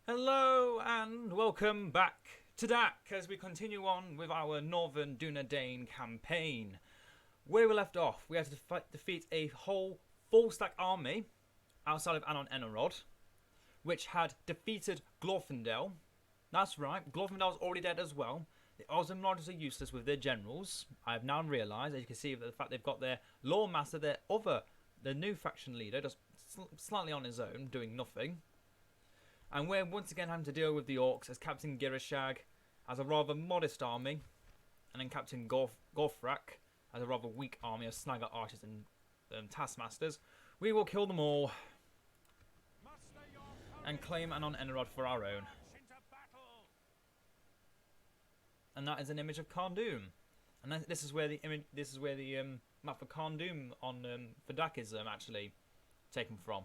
Hello and welcome back to DaC as we continue on with our Northern Dunedain campaign. Where we left off, we had to defeat a whole full stack army outside of Arnor, which had defeated Glorfindel. That's right, Glorfindel's already dead as well. The Osmroders are useless with their generals. I have now realised, as you can see, the fact they've got their Lore Master, their new faction leader, just slightly on his own, doing nothing. And we're once again having to deal with the Orcs as Captain Girishag has a rather modest army, and then Captain Gorfrak has a rather weak army of Snagger Archers and Taskmasters. We will kill them all and claim Anon Enerod for our own. And that is an image of Cardoom. And this is where the map for Cardoom on for DaC is actually taken from.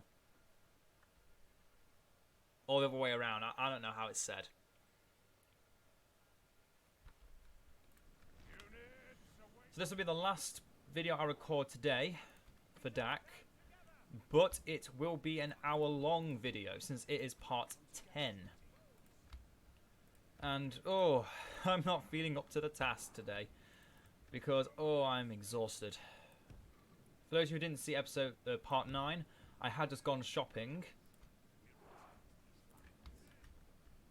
Or the other way around. I don't know how it's said. So this will be the last video I record today for DaC. But it will be an hour-long video since it is part 10. And, oh, I'm not feeling up to the task today. Because, oh, I'm exhausted. For those who didn't see part 9, I had just gone shopping.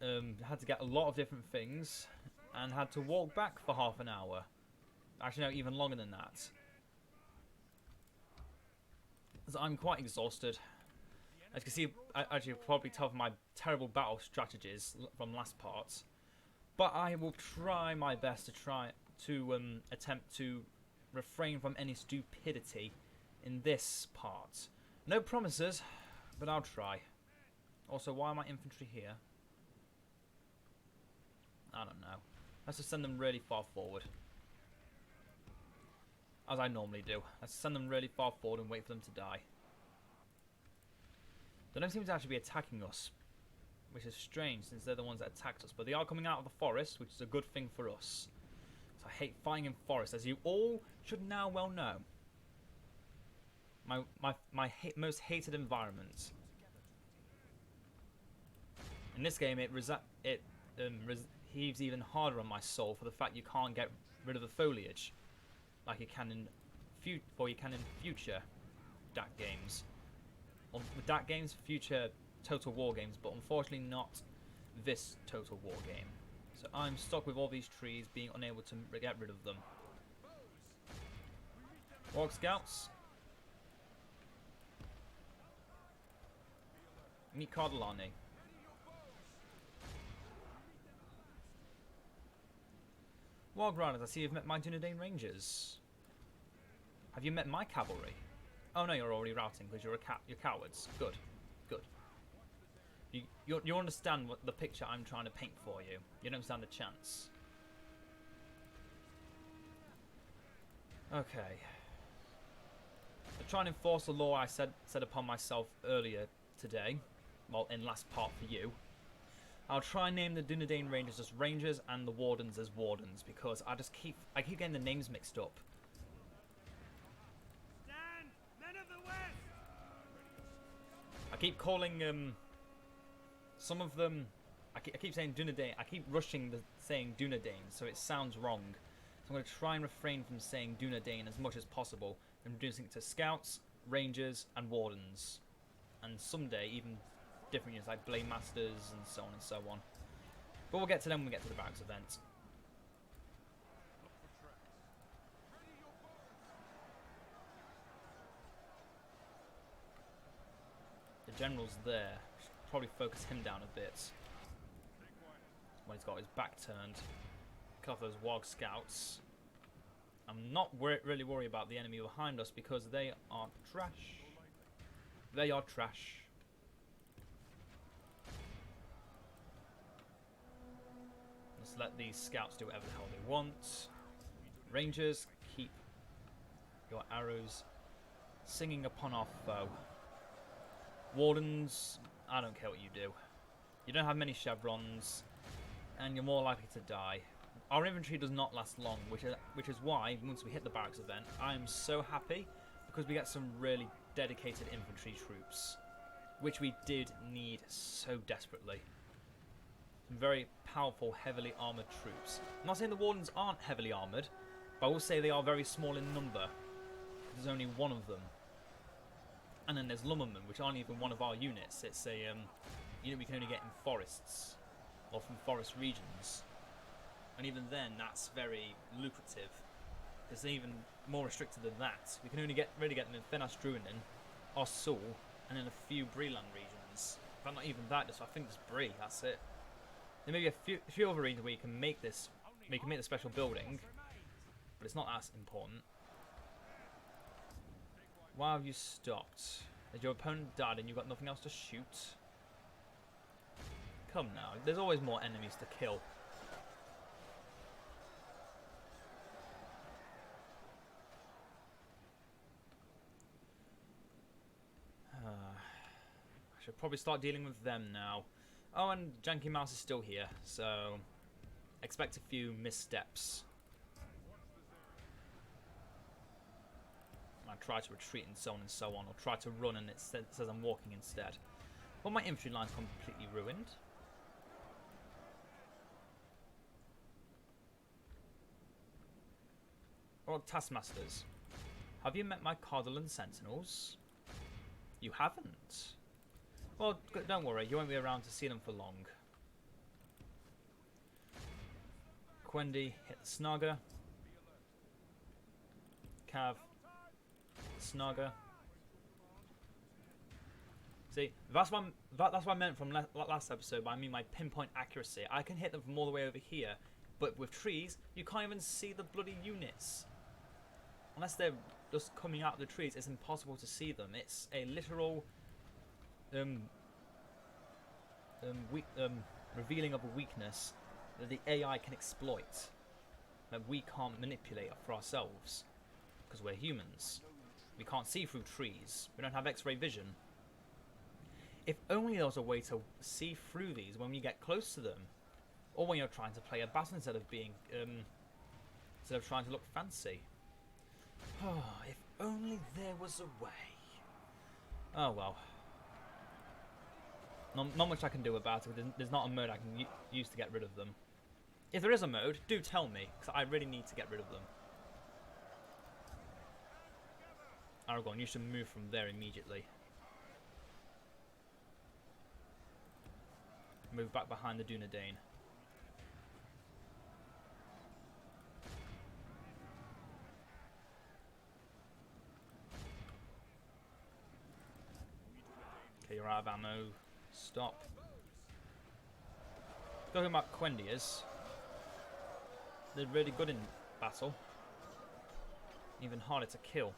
Had to get a lot of different things and had to walk back for half an hour. Actually, no, even longer than that. So I'm quite exhausted. As you can see, I actually probably tell from my terrible battle strategies from last part. But I will try my best to attempt to refrain from any stupidity in this part. No promises, but I'll try. Also, why are my infantry here? I don't know. Let's just send them really far forward. As I normally do. Let's send them really far forward and wait for them to die. They don't seem to actually be attacking us, which is strange since they're the ones that attacked us. But they are coming out of the forest, which is a good thing for us. So I hate fighting in forests, as you all should now well know. My most hated environment. In this game, it heaves even harder on my soul for the fact you can't get rid of the foliage like you can in future DaC games. With DaC games, future Total War games, but unfortunately not this Total War game. So I'm stuck with all these trees, being unable to get rid of them. Orc Scouts. Meet Cardellani. Warg Riders, I see you've met my Dunedain Rangers. Have you met my cavalry? Oh no, you're already routing because you're cowards. Good, good. You understand what the picture I'm trying to paint for you. You don't stand a chance. Okay. To try and enforce the law I set upon myself earlier today, well, in last part for you. I'll try and name the Dunedain Rangers as Rangers and the Wardens as Wardens because I keep getting the names mixed up. Stand, men of the West. I keep calling some of them. I keep saying Dunedain. I keep rushing saying Dunedain, so it sounds wrong. So I'm going to try and refrain from saying Dunedain as much as possible, and reducing it to Scouts, Rangers, and Wardens, and someday even different units like Blade Masters and so on and so on. But we'll get to them when we get to the barracks event. The general's there. Should probably focus him down a bit. When he's got his back turned. Cut off those Warg Scouts. I'm not really worried about the enemy behind us because they are trash. They are trash. Let's let these scouts do whatever the hell they want. Rangers, keep your arrows singing upon our foe. Wardens, I don't care what you do. You don't have many chevrons, and you're more likely to die. Our infantry does not last long, which is why, once we hit the barracks event, I am so happy because we get some really dedicated infantry troops, which we did need so desperately. Some very powerful, heavily armoured troops. I'm not saying the Wardens aren't heavily armoured, but I will say they are very small in number. There's only one of them. And then there's Lumbermen, which aren't even one of our units. It's a unit we can only get in forests, or from forest regions. And even then, that's very lucrative. It's even more restricted than that. We can only really get them in Fenas Druinen, Ossul, and in a few Breeland regions. But not even that, just I think it's Bree, that's it. There may be a few other regions where you can make this, the special building, but it's not as important. Why have you stopped? Has your opponent died and you've got nothing else to shoot? Come now, there's always more enemies to kill. I should probably start dealing with them now. Oh, and Janky Mouse is still here, so expect a few missteps. I try to retreat and so on, or try to run and it says I'm walking instead. Well, my infantry line's completely ruined. Well, Taskmasters, have you met my Cardolan Sentinels? You haven't. Well, don't worry, you won't be around to see them for long. Quendi, hit the Snagger. Cav, Snagger. See, that's what I meant from last episode, but I mean my pinpoint accuracy. I can hit them from all the way over here, but with trees, you can't even see the bloody units. Unless they're just coming out of the trees, it's impossible to see them. It's a literal revealing of a weakness that the AI can exploit, that we can't manipulate for ourselves, because we're humans. We can't see through trees. We don't have X-ray vision. If only there was a way to see through these when we get close to them, or when you're trying to play a battle instead of being, instead of trying to look fancy. Oh, if only there was a way. Oh well. Not much I can do about it. There's not a mode I can use to get rid of them. If there is a mode, do tell me, because I really need to get rid of them. Aragorn, you should move from there immediately. Move back behind the Dunedain. Okay, you're out of ammo. Stop. Talking about Quendiers. They're really good in battle. Even harder to kill.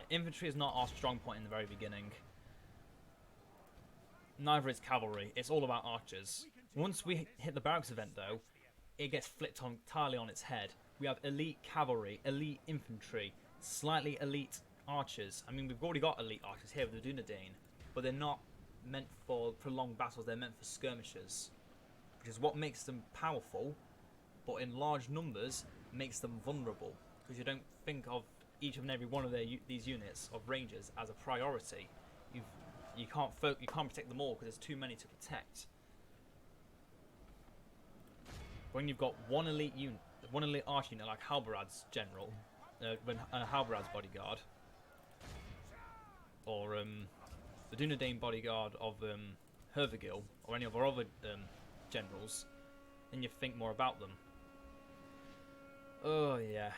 Infantry is not our strong point in the very beginning. Neither is cavalry. It's all about archers. Once we hit the barracks event, though, it gets flipped entirely on its head. We have elite cavalry, elite infantry, slightly elite archers. I mean, we've already got elite archers here with the Dunedain, but they're not meant for prolonged battles. They're meant for skirmishes, which is what makes them powerful, but in large numbers makes them vulnerable, because you don't think of each and every one of these units of rangers as a priority. You can't protect them all because there's too many to protect. When you've got one elite archer unit like Halberad's general, Halberad's bodyguard, or the Dunedain bodyguard of Hervigil, or any of our other generals, then you think more about them. Oh yeah.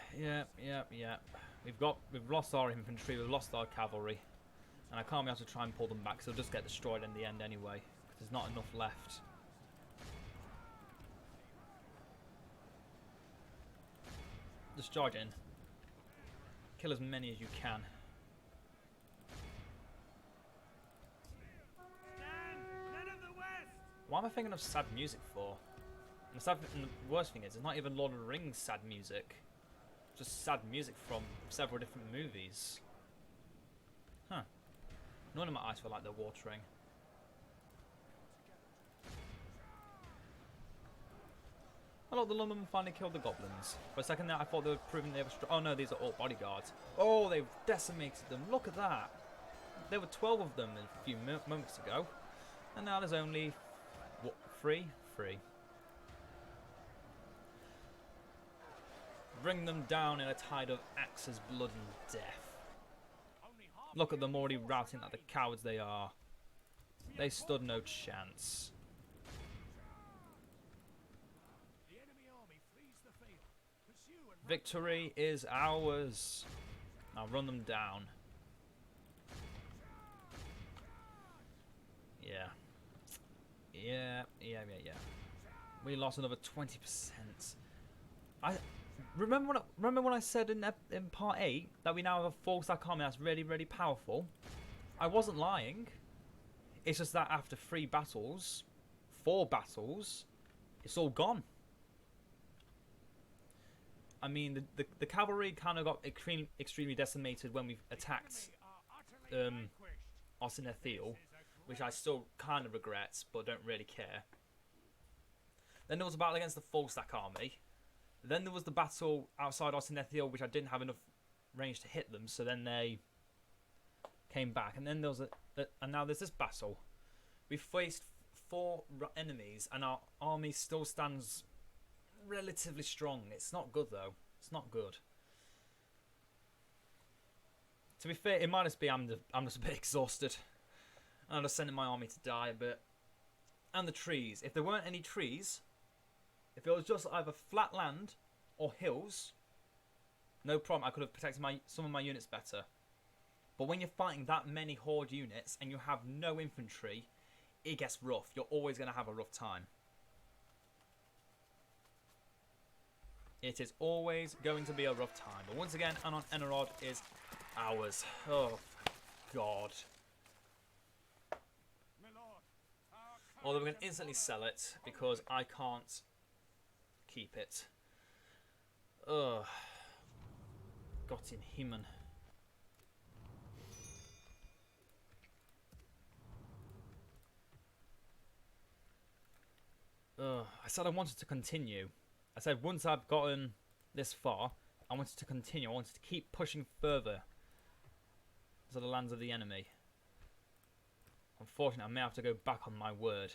We've lost our infantry, we've lost our cavalry, and I can't be able to try and pull them back, so they'll just get destroyed in the end anyway, because there's not enough left. Just charge in. Kill as many as you can. Why am I thinking of sad music for? And the worst thing is, it's not even Lord of the Rings sad music. Just sad music from several different movies. Huh. None of my eyes feel like they're watering. look, the lumbermen finally killed the goblins. For a second there, I thought they were proving they were strong. Oh no, these are all bodyguards. Oh, they've decimated them. Look at that. There were 12 of them a few moments ago. And now there's only, what, 3? 3. Bring them down in a tide of axes, blood and death. Look at them already routing like the cowards they are. They stood no chance. Victory is ours. Now run them down. Yeah. We lost another 20%. I remember when I said in part 8 that we now have a full stack army that's really, really powerful. I wasn't lying. It's just that after 4 battles, it's all gone. I mean, the cavalry kind of got extremely decimated when we attacked Arnor, which I still kind of regret, but don't really care. Then there was a battle against the full stack army. Then there was the battle outside Arnor, which I didn't have enough range to hit them, so then they came back. And then there was and now there's this battle. We faced 4 enemies, and our army still stands relatively strong. It's not good though. It's not good. To be fair, it might just be I'm just a bit exhausted. And I'm just sending my army to die a bit. And the trees. If there weren't any trees, if it was just either flat land or hills, no problem. I could have protected some of my units better. But when you're fighting that many horde units and you have no infantry, it gets rough. You're always going to have a rough time. It is always going to be a rough time. But once again, Arnor is ours. Oh, God. Although we're going to instantly sell it because I can't keep it. Ugh. Got in Himan. I said I wanted to continue. I said once I've gotten this far, I wanted to continue. I wanted to keep pushing further to the lands of the enemy. Unfortunately, I may have to go back on my word.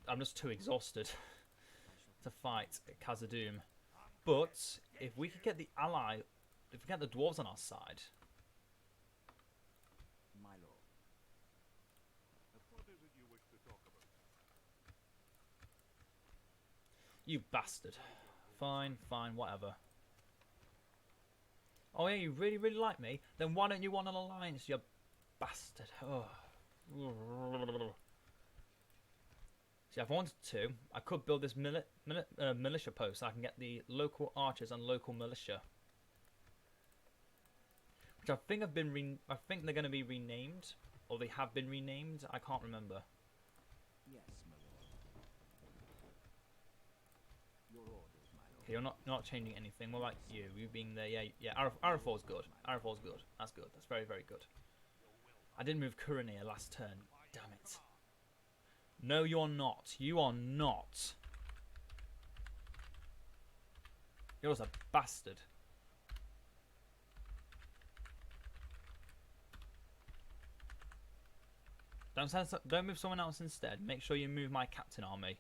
I'm just too exhausted to fight at Khazad-dûm. But if we could get the if we get the dwarves on our side. My lord. What is it you wish to talk about? You bastard. Fine, whatever. Oh yeah, you really, really like me? Then why don't you want an alliance, you bastard? Oh. See, if I wanted to, I could build this militia post so I can get the local archers and local militia. Which I think I think they're going to be renamed. Or they have been renamed. I can't remember. Yes, my lord. Your orders, my lord. Okay, you're not changing anything. What about you? You being there? Yeah. Arafor's good. Arafor's good. That's good. That's very, very good. I didn't move Kuranir last turn. Damn it. No, you're not. You are not. You're just a bastard. Don't move someone else instead. Make sure you move my captain army.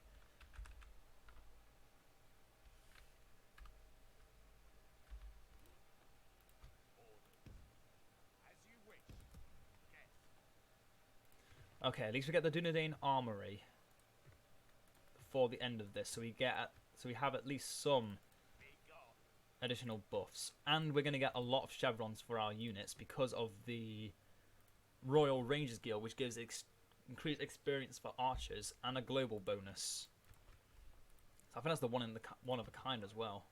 Okay, at least we get the Dunedain armory before the end of this, so we have at least some additional buffs, and we're going to get a lot of chevrons for our units because of the Royal Rangers Guild, which gives increased experience for archers and a global bonus. So I think that's the one of a kind as well.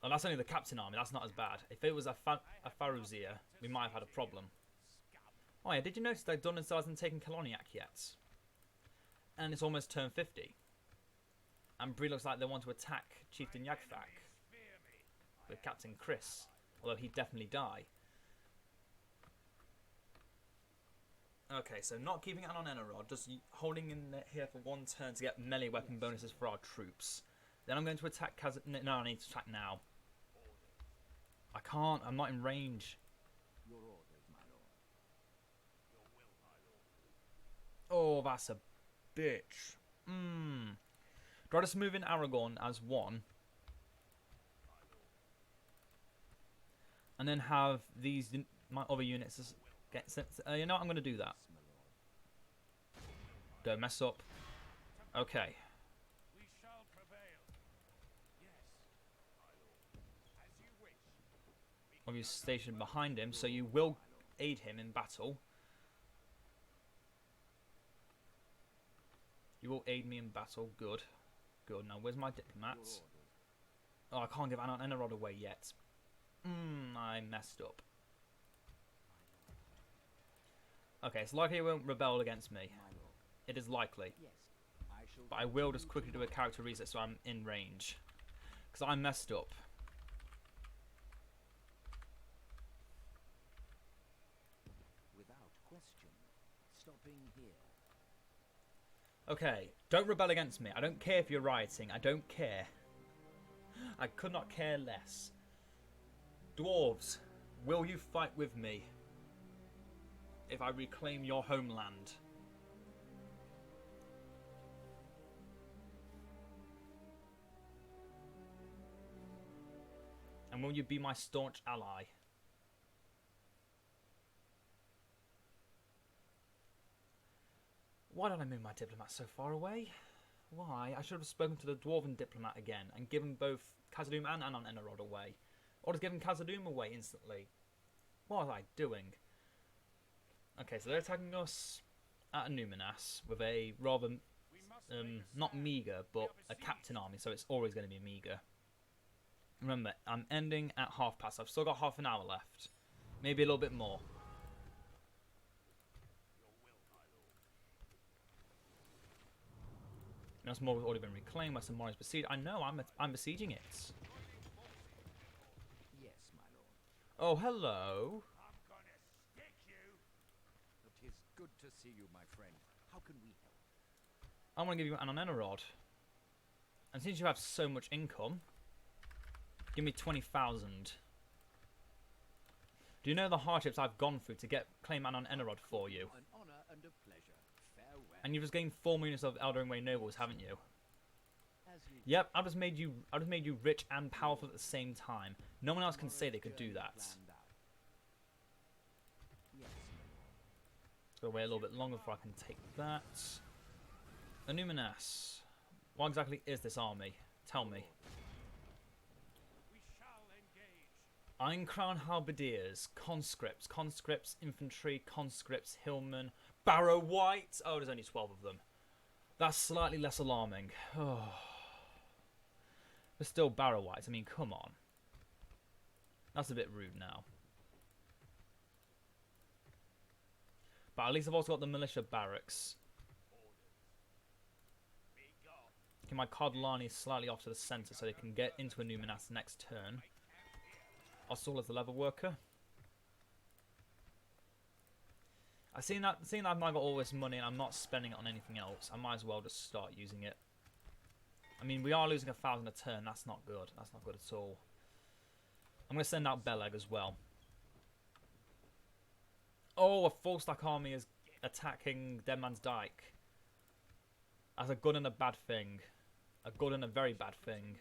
And that's only the captain army. That's not as bad. If it was a Faruzir, we might have had a problem. Oh yeah, did you notice that Dunedain hasn't taken Kaloniak yet? And it's almost turn 50. And Bree looks like they want to attack Chieftain Yagthak with Captain Chris, although he'd definitely die. Okay, so not keeping it on Enerod, just holding in here for one turn to get melee weapon bonuses for our troops. Then I'm going to attack No, I need to attack now. I can't, I'm not in range. Your orders, my lord. Oh, that's a bitch. Do I just move in Aragorn as one? And then have these, my other units just get sent. You know what, I'm going to do that. Don't mess up. Okay. We shall prevail. Yes, my lord. As you wish. I'll be stationed behind him, so you will aid him in battle. You will aid me in battle. Good. Good. Now, where's my diplomats? Oh, I can't give Arnor Enerod away yet. I messed up. Okay, it's likely he won't rebel against me. It is likely. Yes, But I will just quickly do a character reset so I'm in range. Because I messed up. without question. Stopping here. Okay, don't rebel against me. I don't care if you're rioting. I don't care. I could not care less. Dwarves, will you fight with me if I reclaim your homeland? And will you be my staunch ally? Why did I move my diplomat so far away? Why? I should have spoken to the dwarven diplomat again and given both Khazad-dûm and Arnor Enerod away. Or just given Khazad-dûm away instantly. What was I doing? Okay, so they're attacking us at Numinas with a rather, not meagre, but a captain army, so it's always going to be meagre. Remember, I'm ending at past. I've still got half an hour left. Maybe a little bit more. More has already been reclaimed. Western Moor is besieged. I know, I'm besieging it. Yes, my lord. Oh, hello. I'm gonna stick you. It is good to see you, my friend. How can we help? I want to give you an Enerod. And since you have so much income, give me 20,000. Do you know the hardships I've gone through to claim Arnor Enerod for you? An honor and a pleasure. Farewell. And you've just gained 4 units of Eldering Way nobles, haven't you? As you Yep, I just made you rich and powerful at the same time. No one else can say they could do that. planned out. Yes, Gotta wait a little bit longer before I can take that. Numinas. What exactly is this army? Tell me. We shall engage. Iron-Crown Halberdiers, conscripts, infantry, conscripts, hillmen, Barrow White. Oh, there's only 12 of them. That's slightly less alarming. Oh. But still Barrow Whites. I mean, come on. That's a bit rude now. But at least I've also got the militia barracks. Okay, my Cardlani is slightly off to the centre so they can get into a Numinas next turn. Ostal as the leather worker. Seeing I've now got all this money and I'm not spending it on anything else, I might as well just start using it. I mean, we are losing 1,000 a turn. That's not good. That's not good at all. I'm going to send out Beleg as well. Oh, a full stack army is attacking Dead Man's Dyke. That's a good and a bad thing. A good and a very bad thing.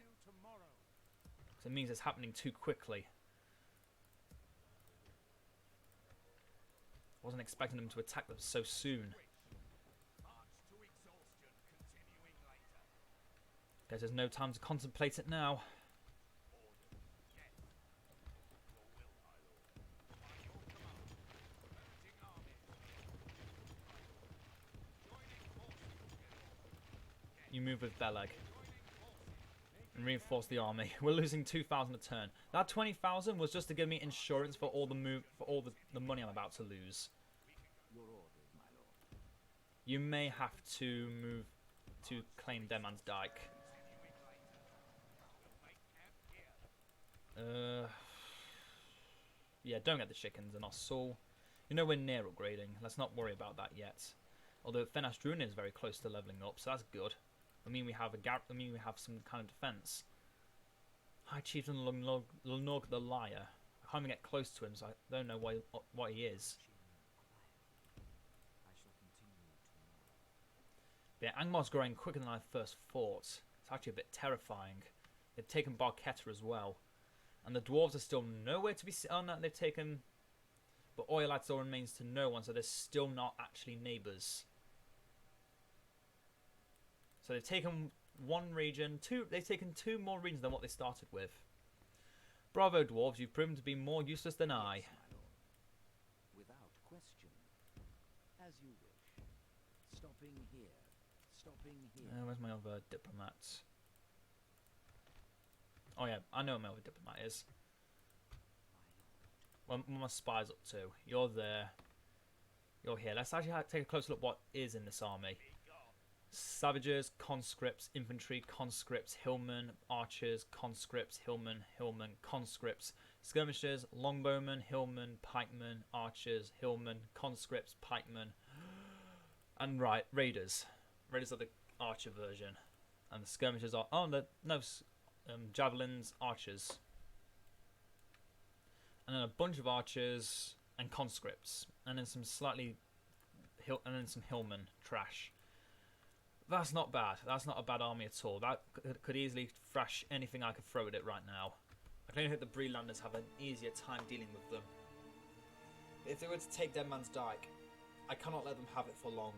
So it means it's happening too quickly. Wasn't expecting them to attack them so soon. Guess there's no time to contemplate it now. You move with Beleg and reinforce the army. We're losing 2,000 a turn. That 20,000 was just to give me insurance for all the money I'm about to lose. Your orders, my lord. You may have to move to claim Dead Man's Dyke. Yeah, don't get the chickens and Ossul. You're nowhere near upgrading. Let's not worry about that yet. Although Fenas Druin is very close to leveling up, so that's good. I mean, we have some kind of defense. High Chieftain Lunog the Liar. I can't even get close to him, so I don't know what he is. I shall continue tomorrow. But yeah, Angmar's growing quicker than I first thought. It's actually a bit terrifying. They've taken Barketta as well. And the dwarves are still nowhere to be seen. Oh no, they've taken... But Oilat still remains to no one, so they're still not actually neighbours. So they've taken one region, they've taken 2 more regions than what they started with. Bravo, dwarves, you've proven to be more useless than I. Yes, my lord. Without question. As you wish. Stopping here. Stopping here. Where's my other diplomat? Oh yeah, I know where my other diplomat is. Well, my spy's up too. You're there. You're here. Let's actually take a closer look what is in this army. Savages, conscripts, infantry, conscripts, hillmen, archers, conscripts, hillmen, conscripts, skirmishers, longbowmen, hillmen, pikemen, archers, hillmen, conscripts, pikemen, and right, raiders. Raiders are the archer version, and the skirmishers are javelins, archers, and then a bunch of archers and conscripts, and then some hillmen trash. That's not bad. That's not a bad army at all. That could easily thrash anything I could throw at it right now. I can only hope the Brelanders have an easier time dealing with them. If they were to take Dead Man's Dyke, I cannot let them have it for long.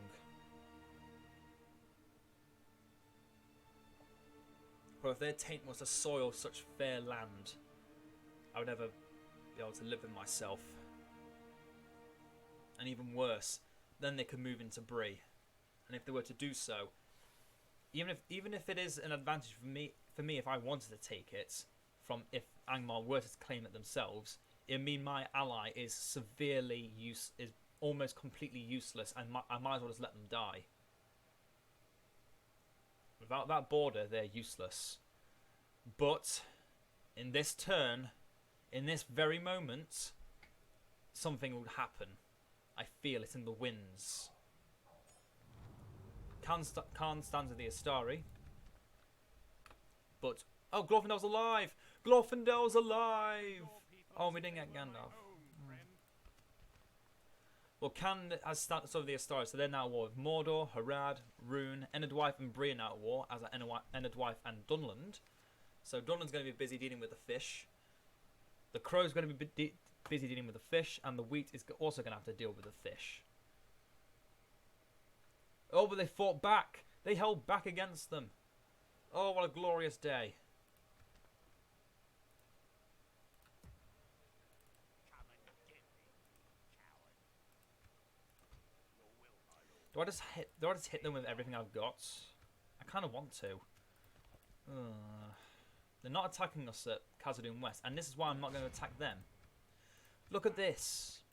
For if their taint was to soil such fair land, I would never be able to live with myself. And even worse, then they could move into Bree. And if they were to do so, even if it is an advantage for me if I wanted to take it, from if Angmar were to claim it themselves, it would mean my ally is almost completely useless, and I might as well just let them die. Without that border, they're useless. But in this turn, in this very moment, something would happen. I feel it in the winds. Khan stands with the Astari. But, oh, Glorfindel's alive! Glorfindel's alive! Oh, we didn't get Gandalf. Well, Khan has started with the Astari, so they're now at war with Mordor, Harad, Rune, Enedwife and Bree are now at war, as are Enedwife and Dunland. So Dunland's going to be busy dealing with the fish. The Crow's going to be busy dealing with the fish, and the Wheat is also going to have to deal with the fish. Oh, but they fought back. They held back against them. Oh, what a glorious day. Come and get me, coward. Your will, my lord. Do I just hit them with everything I've got? I kind of want to. They're not attacking us at Khazad-dûm West, and this is why I'm not going to attack them. Look at this.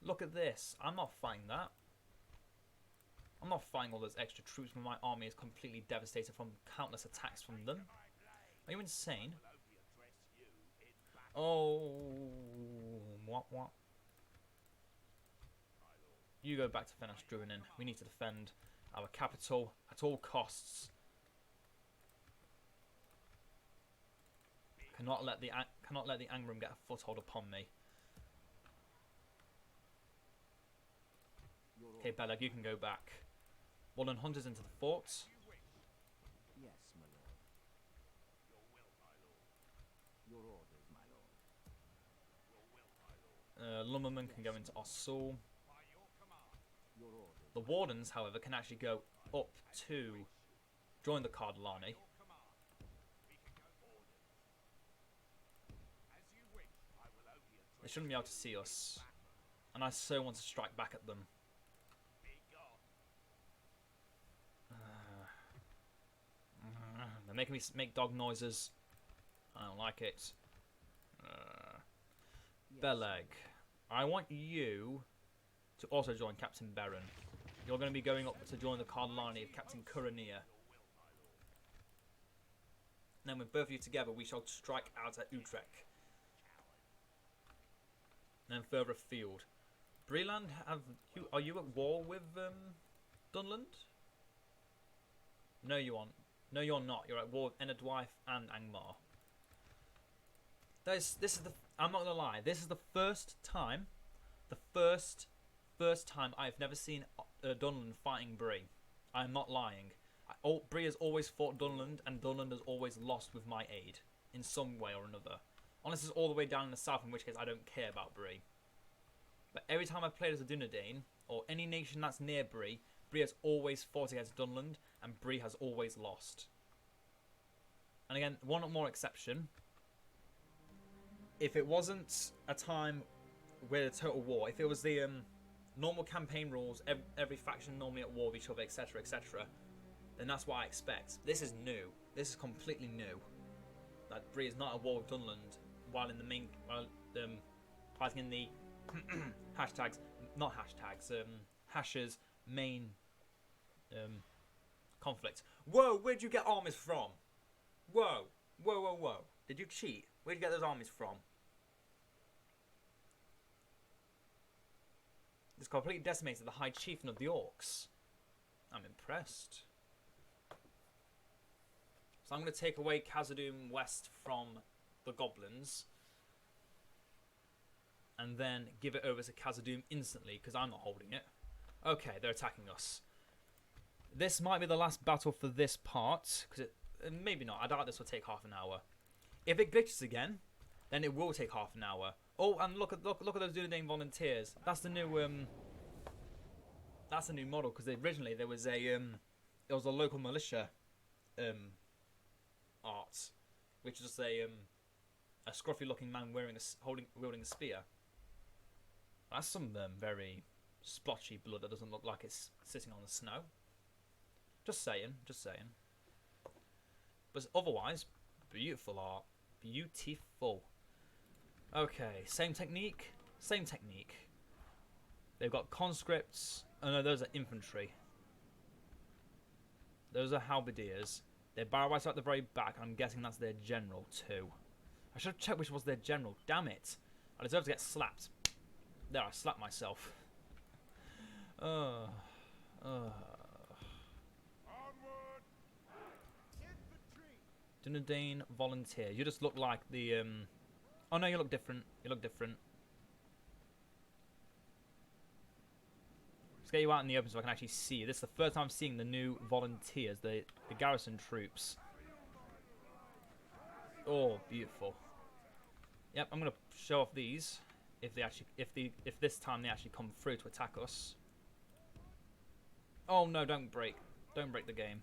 Look at this. I'm not fighting that. I'm not fighting all those extra troops when my army is completely devastated from countless attacks from them. Are you insane? Oh, what? You go back to Fenas Druin. We need to defend our capital at all costs. Cannot let the Angrim get a foothold upon me. Okay, Beleg, you can go back. Wallen hunters into the fort. Yes, my lord. Your will, my lord. Your orders, my lord. Your will, my lord. Lumbermen can go into Ossul. By your command. Your orders. The Wardens, however, can actually go up to join the Cardalani. Your command. We can go orders. As you wish, I will only address They shouldn't be able to see us. And I so want to strike back at them. Be gone. They're making me make dog noises. I don't like it. Yes, Beleg, I want you to also join Captain Baron. You're going to be going up to join the Cardalani of Captain Kurania. And then with both of you together, we shall strike out at Utrecht. And then further afield, Breland, are you at war with Dunland? No, you aren't. No, you're not. You're at war with Enadwyth and Angmar. This is the. I'm not gonna lie. This is the first time, first time I've never seen Dunland fighting Bree. I'm not lying. Bree has always fought Dunland, and Dunland has always lost with my aid in some way or another. Unless it's all the way down in the south, in which case I don't care about Bree. But every time I've played as a Dunedain, or any nation that's near Bree has always fought against Dunland, and Bree has always lost. And again, one more exception. If it wasn't a time where the total war, if it was the normal campaign rules, every faction normally at war with each other, etc., etc., then that's what I expect. This is new. This is completely new. That Bree is not at war with Dunland while in the main, fighting in the Hash's main conflict. Whoa, where'd you get armies from? Whoa. Did you cheat? Where'd you get those armies from? This completely decimated the High Chieftain of the Orcs. I'm impressed. So I'm going to take away Khazad-dûm West from the Goblins. And then give it over to Khazad-dûm instantly, because I'm not holding it. Okay, they're attacking us. This might be the last battle for this part, because maybe not. I doubt this will take half an hour. If it glitches again, then it will take half an hour. Oh, and look at those Dunedain volunteers. That's the new model, because originally there was a local militia art, which is just a scruffy looking man wielding a spear. That's some very splotchy blood that doesn't look like it's sitting on the snow. Just saying. But otherwise, beautiful art. Beautiful. Okay, same technique. They've got conscripts. Oh no, those are infantry. Those are halberdiers. Their barrowwrights are at the very back. I'm guessing that's their general too. I should have checked which was their general. Damn it. I deserve to get slapped. There, I slapped myself. Onward! Dunedain volunteer. You just look like the oh no, you look different. Let's get you out in the open so I can actually see you. This is the first time I'm seeing the new volunteers, the garrison troops. Oh, beautiful. Yep, I'm gonna show off these if this time they actually come through to attack us. Oh no, don't break the game.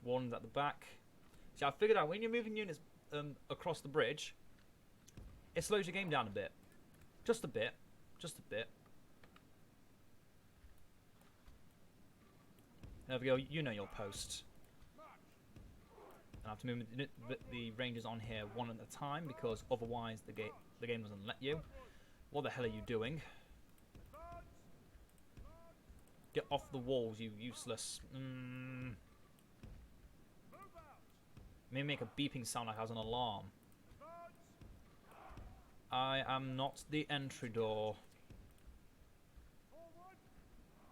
Warden's at the back. See, I figured out when you're moving units across the bridge, it slows your game down a bit. Just a bit. There we go, you know your post. I have to move the rangers on here one at a time, because otherwise the game doesn't let you. What the hell are you doing? Get off the walls, you useless. Maybe make a beeping sound like I was an alarm. I am not the entry door.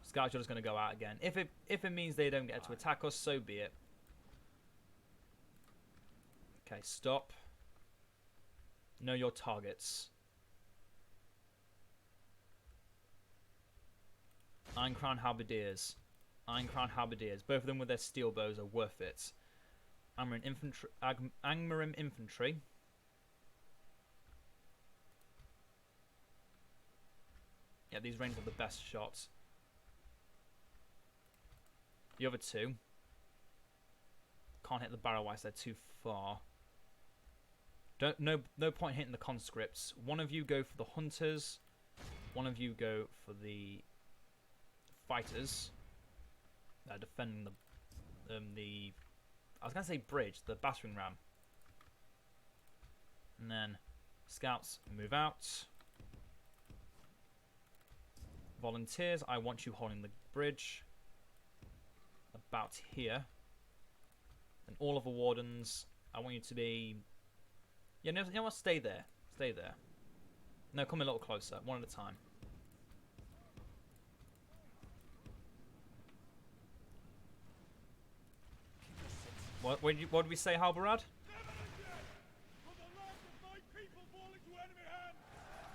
Scouts are just going to go out again. If it means they don't get to attack us, so be it. Okay, stop. Know your targets. Iron Crown Halberdiers. Both of them with their steel bows are worth it. Angmarim Infantry. Yeah, these rangers are the best shots. The other two can't hit the barrowwrights, they're too far. No point hitting the conscripts. One of you go for the hunters. One of you go for the fighters. They're defending the I was gonna say bridge, the battering ram. And then scouts move out. Volunteers, I want you holding the bridge. About here. And all of the wardens, I want you to be... Yeah, you know what? Stay there. No, come a little closer. One at a time. What did we say, Halbarad?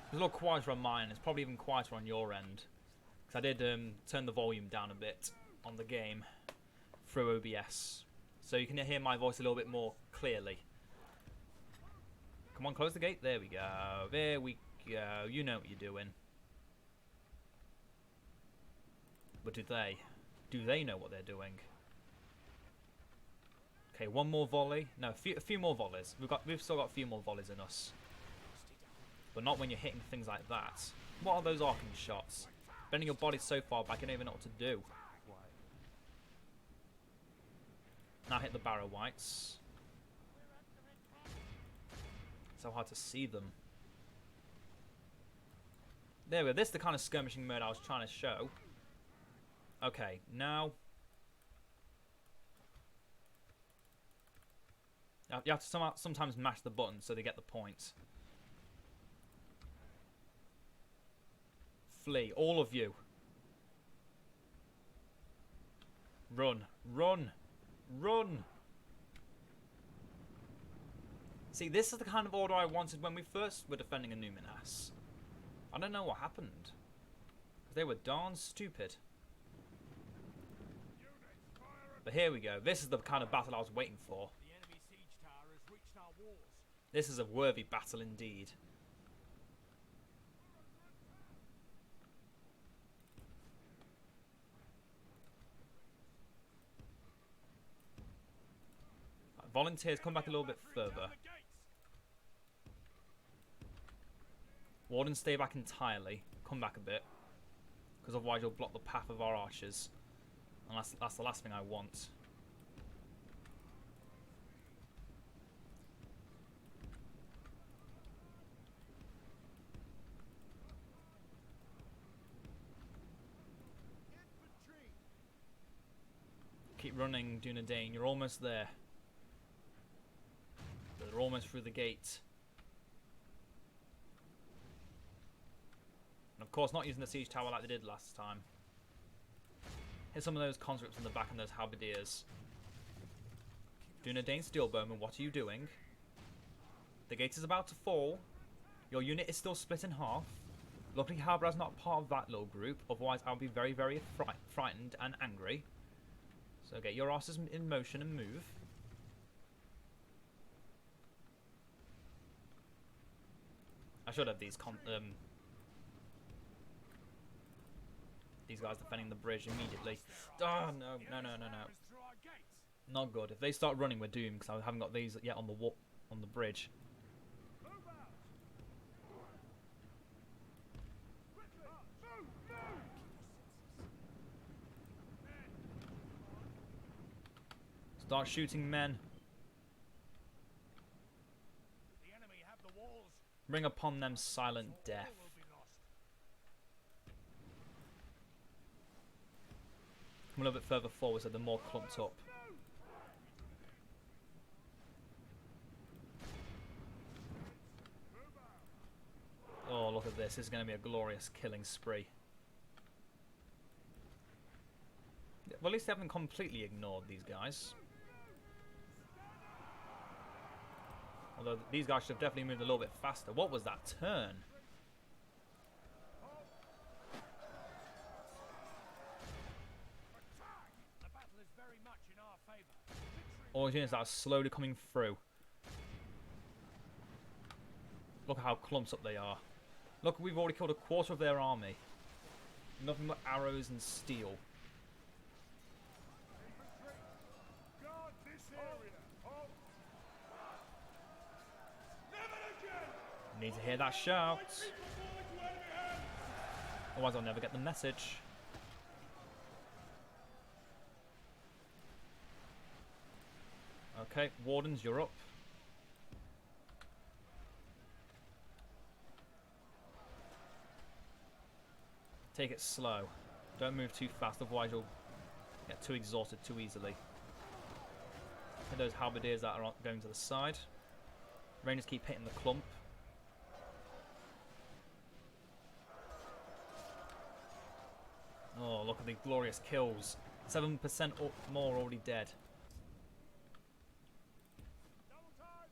It's a little quieter on mine. It's probably even quieter on your end. Because I did turn the volume down a bit on the game through OBS. So you can hear my voice a little bit more clearly. Come on, close the gate. There we go. There we go. You know what you're doing. But do they? Do they know what they're doing? Okay, one more volley. No, a few more volleys. We've still got a few more volleys in us. But not when you're hitting things like that. What are those arcing shots? Bending your body so far back, you don't even know what to do. Now hit the barrow whites. So hard to see them. There we go. This is the kind of skirmishing mode I was trying to show. Okay, now... You have to sometimes mash the button so they get the point. Flee, all of you. Run, run, run. See, this is the kind of order I wanted when we first were defending a Numinas. I don't know what happened. Because they were darn stupid. But here we go. This is the kind of battle I was waiting for. The enemy siege tower has reached our walls. This is a worthy battle indeed. Volunteers, come back a little bit further. Wardens, stay back entirely. Come back a bit. Because otherwise you'll block the path of our archers. And that's the last thing I want. Keep running, Dunedain. You're almost there. They're almost through the gate. And of course, not using the siege tower like they did last time. Hit some of those conscripts in the back and those halberdiers. Dunedain Steelbowman, what are you doing? The gate is about to fall. Your unit is still split in half. Luckily, Halbarad's not part of that little group. Otherwise, I'll be very, very frightened and angry. So get your asses in motion and move. I should have these guys defending the bridge immediately. Oh, no, no, no, no, no. Not good. If they start running, we're doomed, because I haven't got these yet on the bridge. Start shooting, men. The enemy have the walls. Bring upon them silent death. Come a little bit further forward so they're more clumped up. Oh, look at this. This is going to be a glorious killing spree. Well, at least they haven't completely ignored these guys. Although these guys should have definitely moved a little bit faster. What was that turn? The battle is very much in our favor. All units that are slowly coming through. Look how clumped up they are. Look, we've already killed a quarter of their army. Nothing but arrows and steel. Guard this area. Need to hear that shout. Otherwise I'll never get the message. Okay, Wardens, you're up. Take it slow. Don't move too fast, otherwise you'll get too exhausted too easily. Hit those halberdiers that are going to the side. Rangers keep hitting the clump. look at the glorious kills. 7% or more already dead. Double time!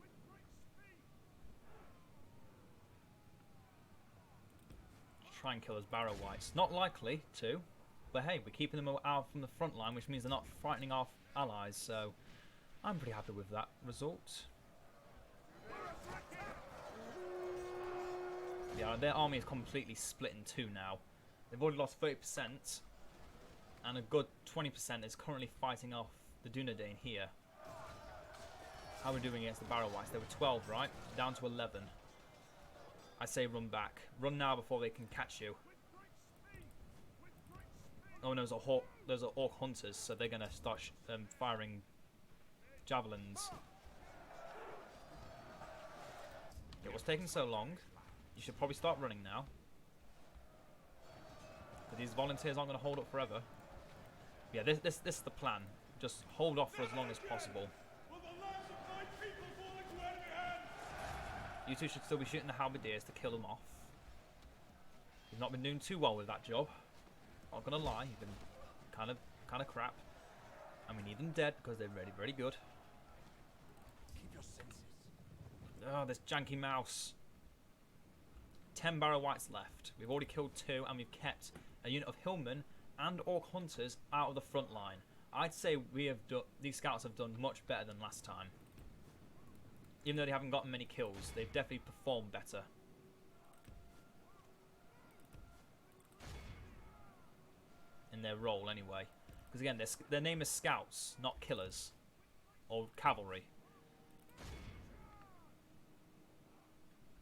With great speed! Try and kill those Barrow Whites. Not likely to, but hey, we're keeping them out from the front line, which means they're not frightening our allies, so I'm pretty happy with that result. Yeah, their army is completely split in two now. They've already lost 30%, and a good 20% is currently fighting off the Dunedain here. How are we doing against the Barrow Whites? They were 12, right? Down to 11. I say run back. Run now before they can catch you. Oh, no, those are Orc Hunters, so they're going to start firing javelins. It was taking so long. You should probably start running now. But these volunteers aren't going to hold up forever. Yeah, this is the plan. Just hold off for as long as possible. You two should still be shooting the halberdiers to kill them off. You've not been doing too well with that job. Not gonna lie, you've been kind of crap. And we need them dead because they're really, very good. Keep your senses. Oh, this janky mouse. 10 Barrow Whites left. We've already killed 2, and we've kept a unit of Hillmen and Orc Hunters out of the front line. I'd say these scouts have done much better than last time. Even though they haven't gotten many kills, they've definitely performed better. In their role, anyway. Because again, their name is Scouts, not Killers. Or Cavalry.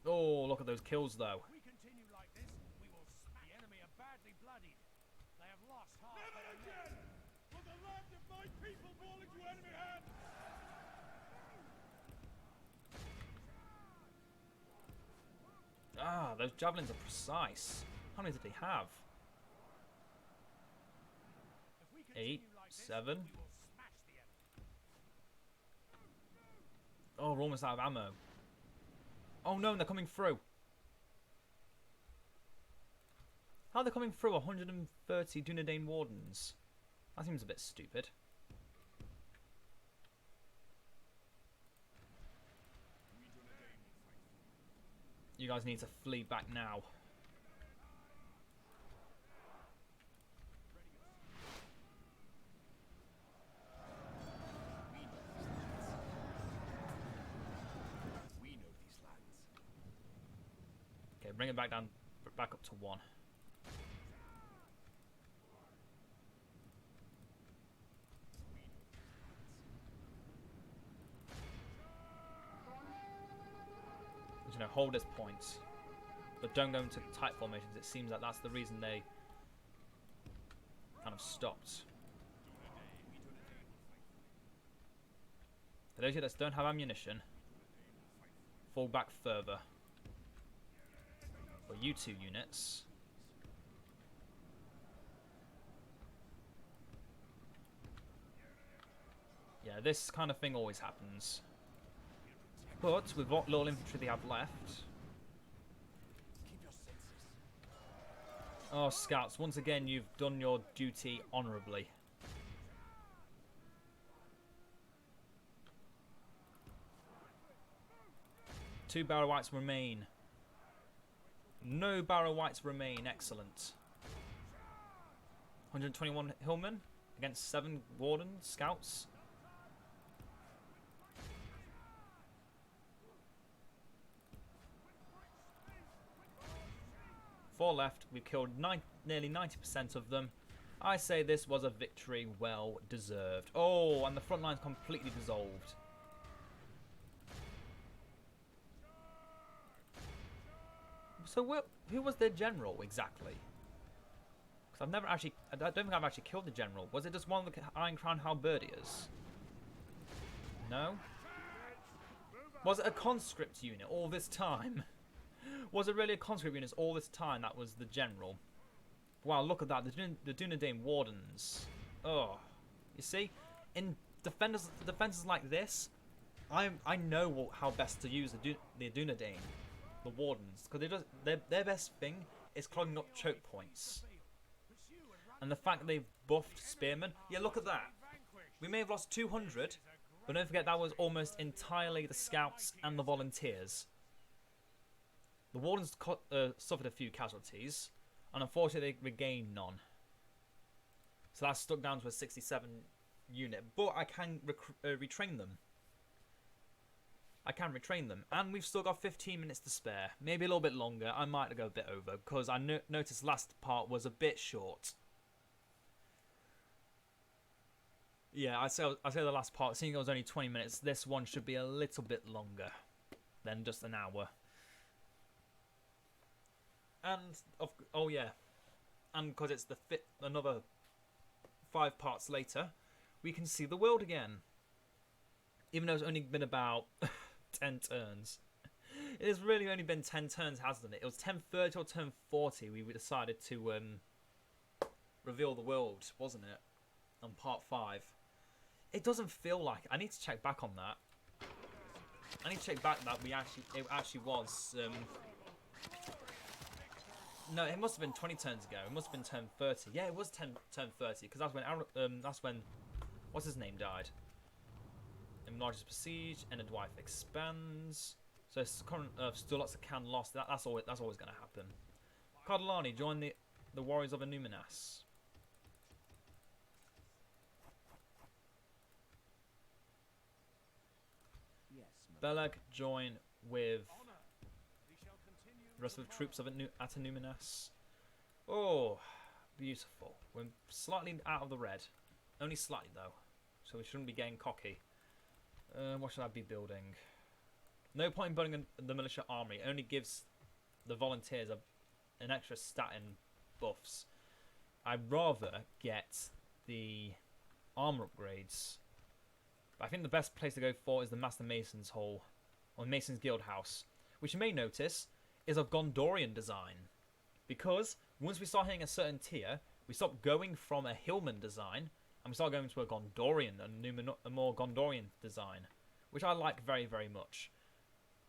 Oh, look at those kills, though. If we continue like this, we will smash. The enemy are badly bloodied. They have lost half their men. For the land of my people fall into enemy hands! Ah, those javelins are precise. How many did they have? If we continue 8, like this, 7. we will smash the enemy. Oh, we're almost out of ammo. Oh no, they're coming through. How are they coming through 130 Dunedain Wardens? That seems a bit stupid. You guys need to flee back now. We know these lands. Okay, bring it back down, back up to 1. You know, hold this point, but don't go into tight formations. It seems like that's the reason they kind of stopped. For those of you that don't have ammunition, fall back further. For you two units, yeah, this kind of thing always happens. But with what little infantry they have left... Keep your senses. Oh, Scouts, once again you've done your duty honourably. Two Barrow Whites remain. No Barrow Whites remain, excellent. 121 Hillmen against 7 Wardens, Scouts. Four left. We've killed nearly 90% of them. I say this was a victory well deserved. Oh, and the front line's completely dissolved. So who was their general exactly? Because I've never actually, I don't think I've actually killed the general. Was it just one of the Iron Crown Halberdiers? No? Was it a conscript unit all this time? Was it really a conscript unit all this time that was the general? Wow, look at that. The Dunedain Wardens. Oh. You see? In defenses like this, I know how best to use the Dunedain. The Wardens. Because their best thing is clogging up choke points. And the fact that they've buffed spearmen. Yeah, look at that. We may have lost 200, but don't forget that was almost entirely the scouts and the volunteers. The wardens suffered a few casualties, and unfortunately they regained none. So that's stuck down to a 67 unit, but I can retrain them. I can retrain them, and we've still got 15 minutes to spare. Maybe a little bit longer. I might go a bit over, because I noticed last part was a bit short. Yeah, I say the last part, seeing it was only 20 minutes, this one should be a little bit longer than just an hour. And, oh yeah, and because it's another 5 parts later, we can see the world again. Even though it's only been about 10 turns. It has really only been 10 turns, hasn't it? It was turn 30 or turn 40 we decided to reveal the world, wasn't it? On part 5. It doesn't feel like it. I need to check back on that. I need to check back that it actually was. No, it must have been 20 turns ago. It must have been turn 30. Yeah, it was turn 30 because that's when what's his name died. Enlarges besiege, Naodline expands. So current still lots of can lost. That's always going to happen. Cardellani joined the warriors of Numinas. Yes, my Belag join with the rest of the troops of Numinas. Oh, beautiful. We're slightly out of the red. Only slightly though. So we shouldn't be getting cocky. What should I be building? No point in building the militia army. It only gives the volunteers an extra stat in buffs. I'd rather get the armor upgrades. But I think the best place to go for is the Master Mason's Hall, or Mason's Guild House, which you may notice is of Gondorian design. Because once we start hitting a certain tier, we stop going from a Hillman design, and we start going to a Gondorian, a more Gondorian design, which I like very, very much.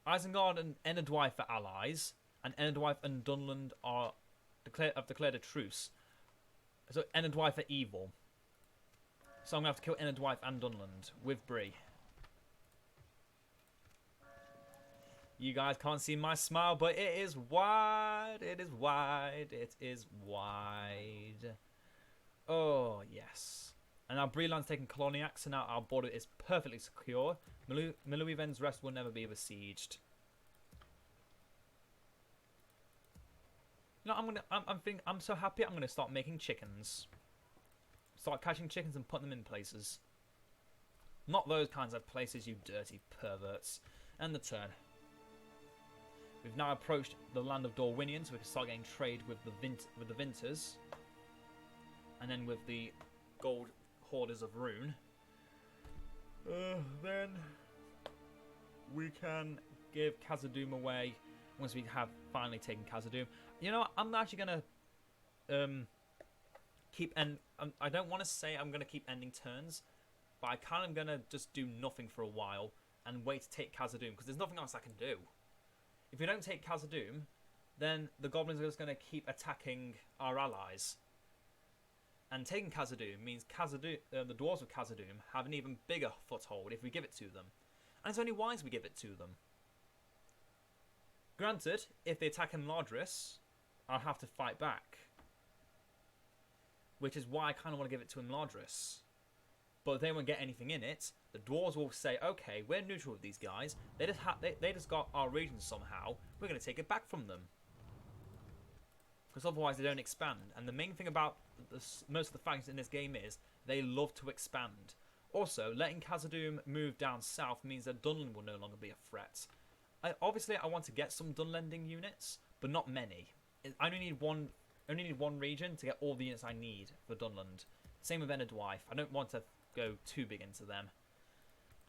Isengard and Naodline are allies, and Naodline and Dunland have declared a truce. So Naodline are evil. So I'm going to have to kill Naodline and Dunland with Bree. You guys can't see my smile, but it is wide, it is wide, it is wide. Oh, yes. And now Breland's taking Coloniac, so now our border is perfectly secure. Miluiven's rest will never be besieged. You know, I'm so happy I'm gonna start making chickens. Start catching chickens and putting them in places. Not those kinds of places, you dirty perverts. And the turn. We've now approached the land of Dorwinian, so we can start getting trade with the Vinters. And then with the gold hoarders of Rune. Then we can give Khazad-dûm away once we have finally taken Khazad-dûm. You know what? I'm actually gonna I don't want to say I'm gonna keep ending turns, but I kind of gonna just do nothing for a while and wait to take Khazad-dûm because there's nothing else I can do. If we don't take Khazad-dûm, then the Goblins are just gonna keep attacking our allies. And taking Khazad-dûm means the dwarves of Khazad-dûm have an even bigger foothold if we give it to them. And it's only wise we give it to them. Granted, if they attack Imladris, I'll have to fight back. Which is why I kind of want to give it to Imladris. But if they won't get anything in it, the dwarves will say, okay, we're neutral with these guys. They just got our region somehow. We're going to take it back from them. Because otherwise they don't expand. And the main thing about most of the factions in this game is they love to expand. Also, letting Khazad-dûm move down south means that Dunland will no longer be a threat. Obviously, I want to get some Dunlending units, but not many. I only need one region to get all the units I need for Dunland. Same with Naodline. I don't want to go too big into them.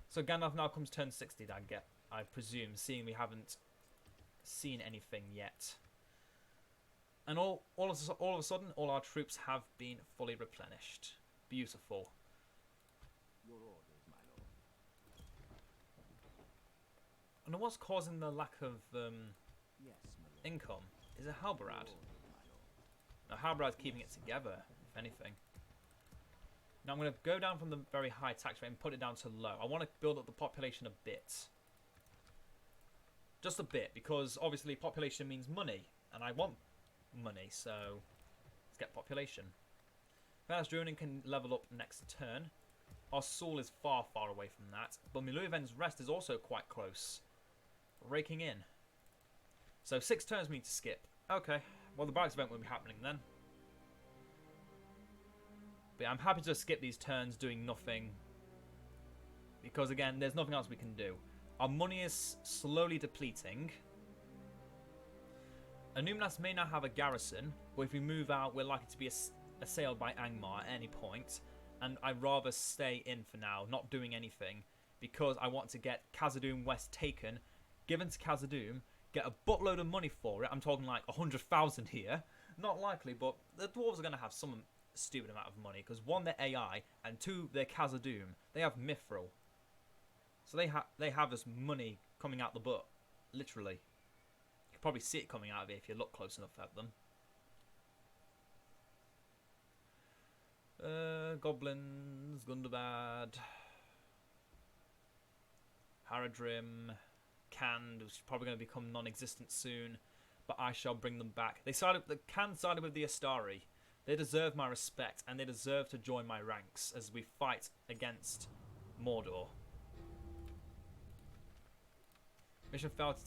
So Gandalf now comes turn 60, I presume, seeing we haven't seen anything yet. And all of a sudden, all our troops have been fully replenished. Beautiful. Your orders, my lord. And what's causing the lack of Yes, my lord. income? Is it Halbarad? Your orders, my lord. Now Halberdide's keeping it together, if anything. Now I'm going to go down from the very high tax rate and put it down to low. I want to build up the population a bit. Just a bit, because obviously population means money. And I want money, so let's get population. Fenas Drunin can level up next turn. Our Saul is far, far away from that. But Miluiven's Rest is also quite close. Raking in. So 6 turns we need to skip. Okay, well the Barracks event won't be happening then. But yeah, I'm happy to skip these turns doing nothing. Because again, there's nothing else we can do. Our money is slowly depleting. Anuminas may now have a garrison, but if we move out, we're likely to be assailed by Angmar at any point. And I'd rather stay in for now, not doing anything. Because I want to get Khazad-dûm West taken, given to Khazad-dûm, get a buttload of money for it. I'm talking like 100,000 here. Not likely, but the dwarves are going to have some stupid amount of money. Because 1, they're AI, and 2, they're Khazad-dûm. They have Mithril. So they have this money coming out the butt. Literally. You can probably see it coming out of it if you look close enough at them. Goblins, Gundabad, Haradrim, Khand, which is probably going to become non-existent soon, but I shall bring them back. The Khand sided with the Astari. They deserve my respect, and they deserve to join my ranks as we fight against Mordor. Mission failed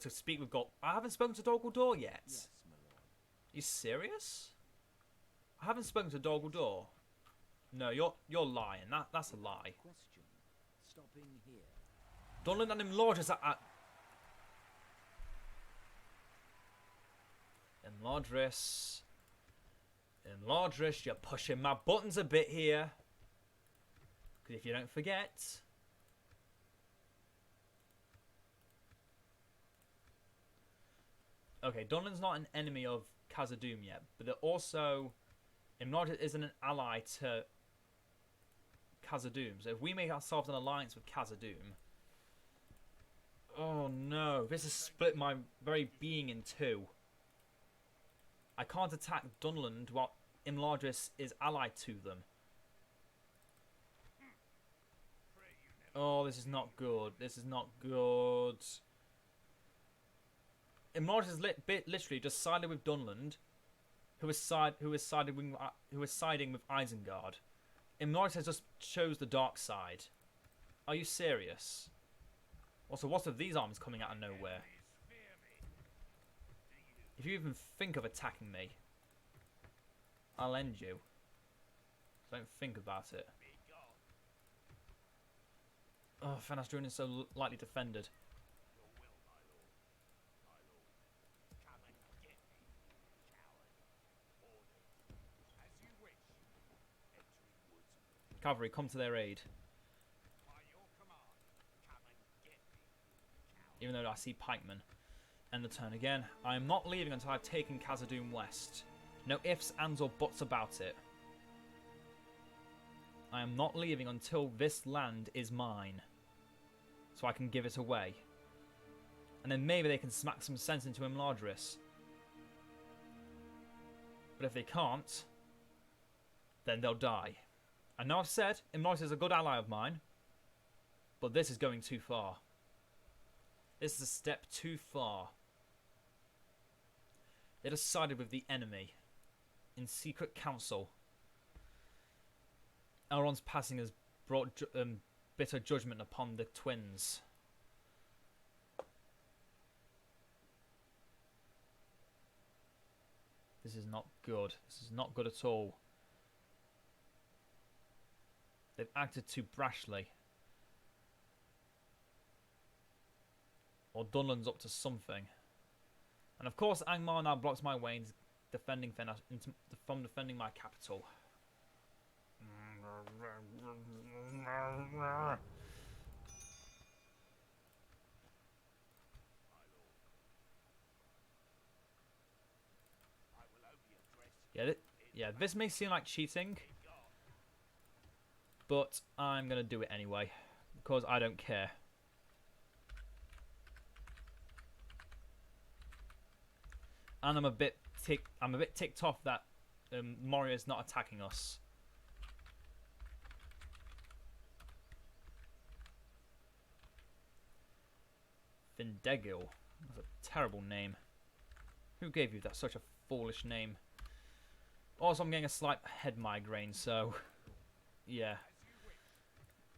to speak with Gold. I haven't spoken to Dol Guldur yet. Yes, my lord. You serious? I haven't spoken to Dol Guldur. No, you're lying. That's a lie. Question. Stopping here. Dunland and Imladris are at... Imladris, you're pushing my buttons a bit here. Because if you don't forget... Okay, Dunland's not an enemy of Khazad-dûm yet, but they're also... Imladris isn't an ally to Khazad-dûm. So if we make ourselves an alliance with Khazad-dûm... Oh no, this has split my very being in two. I can't attack Dunland while Imladris is allied to them. Oh, this is not good. This is not good. Imladris is literally just sided with Dunland, who is siding with Isengard. Imladris has just chose the dark side. Are you serious? Also, what's with these armies coming out of nowhere? If you even think of attacking me, I'll end you. Don't think about it. Oh, Fenas Drunin is so lightly defended. Cavalry, come to their aid. Even though I see pikemen. End the turn again. I am not leaving until I've taken Khazad-dûm West. No ifs, ands or buts about it. I am not leaving until this land is mine. So I can give it away. And then maybe they can smack some sense into Imladris. But if they can't, then they'll die. I know I've said Imladris is a good ally of mine, but this is going too far. This is a step too far. They just sided with the enemy in secret council. Elrond's passing has brought bitter judgment upon the twins. This is not good. This is not good at all. They've acted too brashly. Or Dunland's up to something. And of course Angmar now blocks my way into defending from defending my capital. Yeah, this may seem like cheating, but I'm going to do it anyway, because I don't care. And I'm a bit ticked off that Moria's not attacking us. Vindegil. That's a terrible name. Who gave you that? Such a foolish name. Also, I'm getting a slight head migraine, so yeah.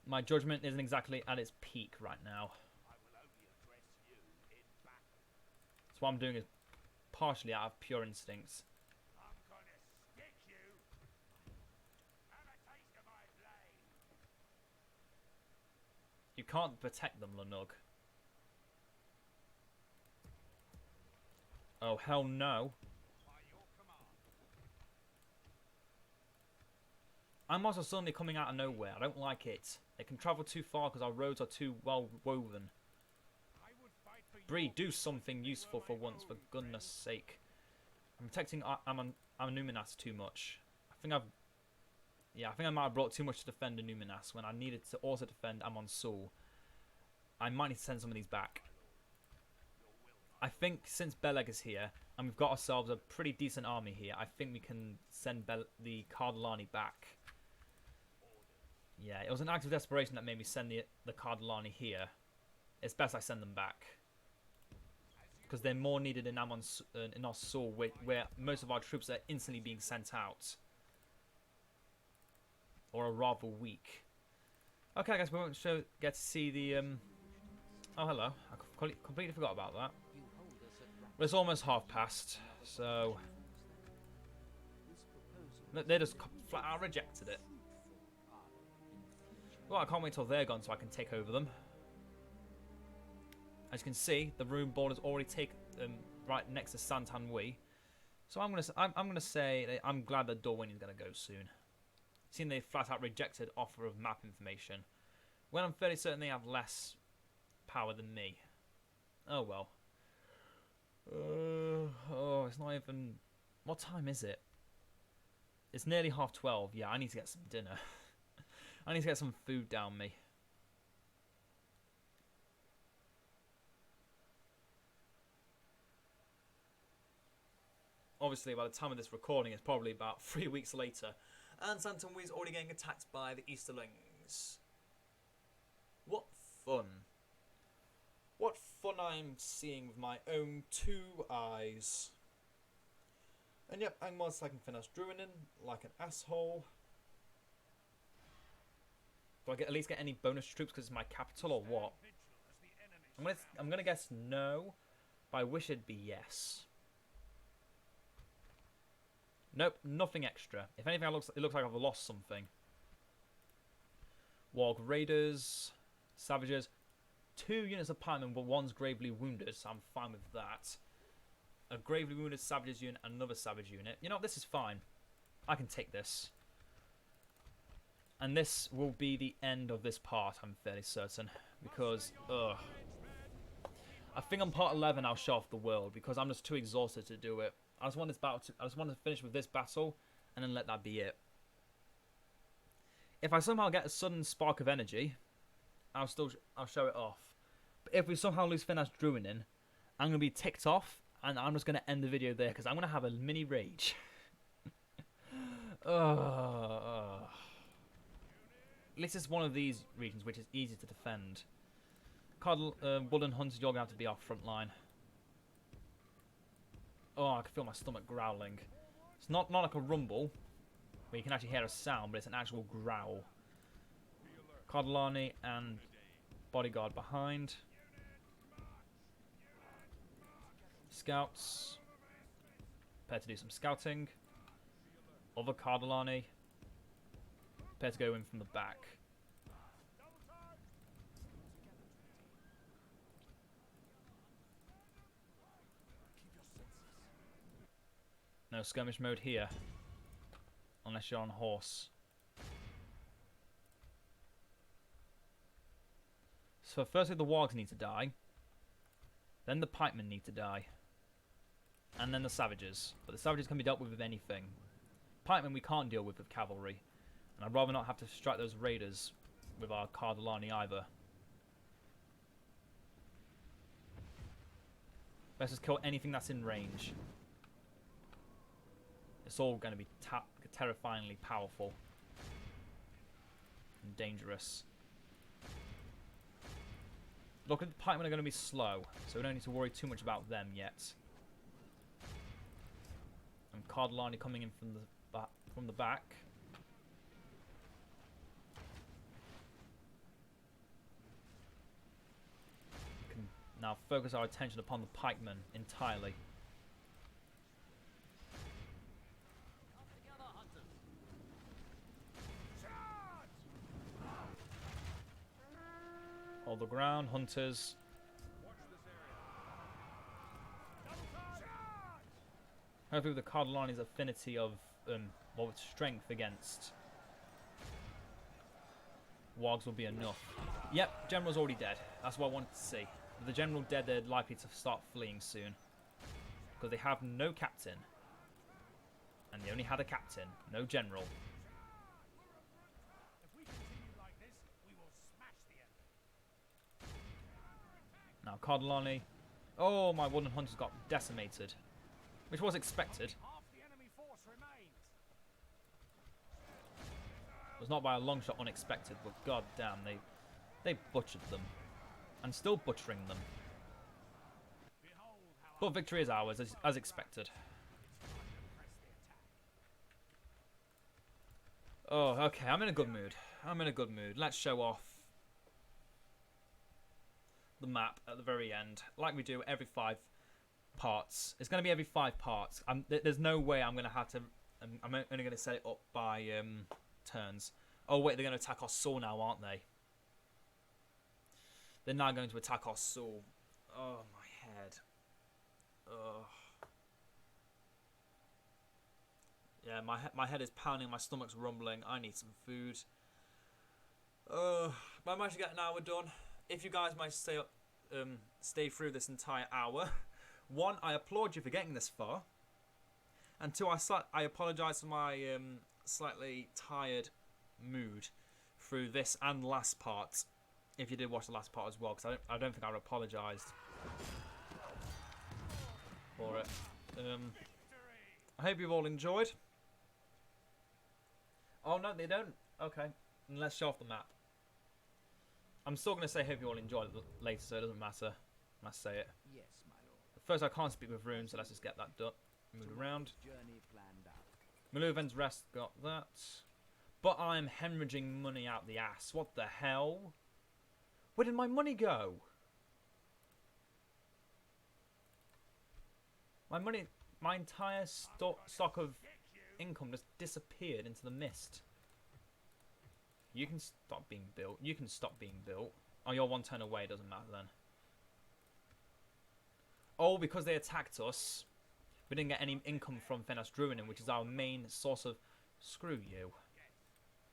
My judgment isn't exactly at its peak right now. So what I'm doing is partially out of pure instincts. I'm gonna stick you. Have a taste of my blade. You can't protect them, Lanug. Oh, hell no. By your command. I'm also suddenly coming out of nowhere. I don't like it. They can travel too far because our roads are too well woven. I would fight for Bree, your do something useful for once, for goodness sake. I'm protecting Anuminas too much. I think I might have brought too much to defend Anuminas when I needed to also defend Amon Sul. I might need to send some of these back. I think since Beleg is here, and we've got ourselves a pretty decent army here, I think we can send the Cardellani back. Yeah, it was an act of desperation that made me send the Cardellani here. It's best I send them back. Because they're more needed in in our Sul, where most of our troops are instantly being sent out. Or are rather weak. Okay, I guess we won't get to see the... Oh, hello. I completely forgot about that. Well, it's almost half past, so... They just flat out rejected it. Well, I can't wait till they're gone so I can take over them. As you can see, the rune border's already taken right next to Santanwi. So I'm gonna say that I'm glad that Dorwin is gonna go soon. Seeing they flat out rejected offer of map information, when I'm fairly certain they have less power than me. Oh well. Oh, it's not even... What time is it? It's nearly 12:30. Yeah, I need to get some dinner. I need to get some food down me. Obviously, by the time of this recording, it's probably about 3 weeks later. And Santanwi is already getting attacked by the Easterlings. What fun. What fun I'm seeing with my own 2 eyes. And yep, I'm once I can finish Druiding like an asshole. Do I at least get any bonus troops because it's my capital or what? I'm gonna guess no, but I wish it'd be yes. Nope, nothing extra. If anything, it looks like I've lost something. Warg Raiders, Savages. 2 units of pikemen, but one's gravely wounded, so I'm fine with that. A gravely wounded Savages unit, another Savage unit. You know what, this is fine. I can take this. And this will be the end of this part, I'm fairly certain. Because, ugh. I think on part 11 I'll show off the world, because I'm just too exhausted to do it. I just want to finish with this battle, and then let that be it. If I somehow get a sudden spark of energy, I'll show it off. But if we somehow lose Finas Druidin, I'm going to be ticked off, and I'm just going to end the video there, because I'm going to have a mini rage. At least it's one of these regions which is easy to defend. Woolen Hunters, you're going to have to be our front line. Oh, I can feel my stomach growling. It's not like a rumble, where you can actually hear a sound, but it's an actual growl. Cardellani and bodyguard behind. Scouts. Prepare to do some scouting. Other Cardellani. Prepare to go in from the back. No skirmish mode here. Unless you're on horse. So firstly the wargs need to die. Then the pikemen need to die. And then the savages. But the savages can be dealt with anything. Pikemen we can't deal with cavalry. And I'd rather not have to strike those raiders with our Cardellani either. Let's just kill anything that's in range. It's all going to be terrifyingly powerful and dangerous. Look, at the pikemen are going to be slow, so we don't need to worry too much about them yet. And Cardlani coming in from the back. We can now focus our attention upon the pikemen entirely. Hold the ground, hunters. Hopefully with the Cardlani's affinity of strength against wargs will be enough. Yep, General's already dead. That's what I wanted to see. With the General dead, they're likely to start fleeing soon. Because they have no captain. And they only had a captain, no General. Now Cardlani. Oh, my wooden hunters got decimated. Which was expected. It was not by a long shot unexpected, but god damn, they butchered them. And still butchering them. But victory is ours, as expected. Oh, okay, I'm in a good mood. I'm in a good mood. Let's show off the map at the very end, like we do every 5 parts. It's going to be every 5 parts. There's no way I'm going to have to... I'm only going to set it up by turns. Oh wait, they're going to attack our soul now, aren't they? They're now going to attack our soul. Oh, my head. Ugh. Yeah, my head is pounding, my stomach's rumbling. I need some food. But I managed to get an hour done. If you guys might stay through this entire hour, 1, I applaud you for getting this far, and 2, I apologise for my slightly tired mood through this and last part. If you did watch the last part as well, because I don't think I apologised for it. I hope you've all enjoyed. Oh no, they don't. Okay, and let's show off the map. I'm still going to say hope you all enjoyed it later, so it doesn't matter. I must say it. Yes, my lord. First, I can't speak with runes, so let's just get that done. Move around. Journey planned out. Maluven's rest, got that. But I'm hemorrhaging money out the ass. What the hell? Where did my money go? My entire stock of income just disappeared into the mist. You can stop being built. You can stop being built. Oh, you're 1 turn away. Doesn't matter then. Oh, because they attacked us, we didn't get any income from Fenas Druinin, which is our main source of... Screw you.